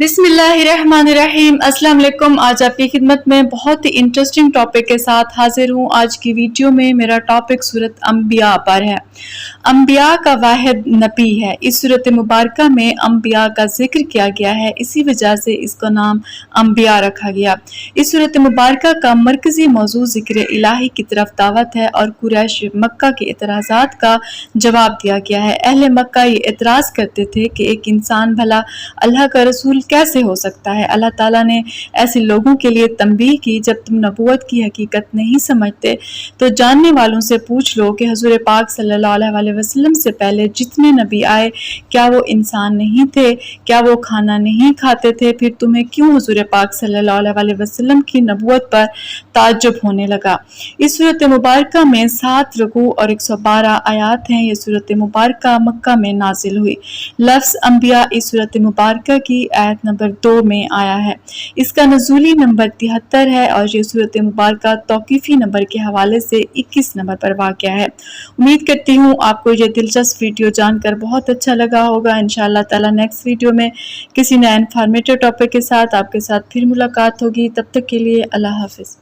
बिस्मिल्लाहिर्रहमानिर्रहीम। अस्सलाम वालेकुम। आज आपकी खिदमत में बहुत ही इंटरेस्टिंग टॉपिक के साथ हाजिर हूँ। आज की वीडियो में मेरा टॉपिक सूरत अंबिया पर है। अंबिया का वाहिद नबी है। इस सूरत मुबारका में अंबिया का जिक्र किया गया है, इसी वजह से इसका नाम अंबिया रखा गया। इस सूरत मुबारका का मरकजी मौजू जिक्र इलाही की तरफ दावत है और कुरैश मक्का के एतराज़ात का जवाब दिया गया है। अहले मक्का ये एतराज़ करते थे कि एक इंसान भला अल्लाह का रसूल कैसे हो सकता है। अल्लाह ताला ने ऐसे लोगों के लिए तंबीह की, जब तुम नबूवत की हकीकत नहीं समझते तो जानने वालों से पूछ लो कि हुज़ूर पाक सल्लल्लाहु अलैहि वसल्लम से पहले जितने नबी आए क्या वो इंसान नहीं थे, क्या वो खाना नहीं खाते थे, फिर तुम्हें क्यों हुज़ूर पाक सल्लल्लाहु अलैहि वसल्लम की नबूवत पर ताज्जुब होने लगा। इस सूरत मुबारका में 7 रुकू और 112 आयात हैं। ये सूरत मुबारका मक्का में नाजिल हुई। लफ्ज़ अंबिया इस सूरत मुबारका की आयत नंबर 2 में आया है। इसका नज़ूली नंबर 73 है और ये सूरत मुबारका तौक़ीफ़ी नंबर के हवाले से 21 नंबर पर वाक़या है। उम्मीद करती हूँ आपको ये दिलचस्प वीडियो जानकर बहुत अच्छा लगा होगा। इंशाअल्लाह ताला नेक्स्ट वीडियो में किसी नए इन्फॉर्मेटिव टॉपिक के साथ आपके साथ फिर मुलाकात होगी। तब तक के लिए अल्लाह हाफ़िज़।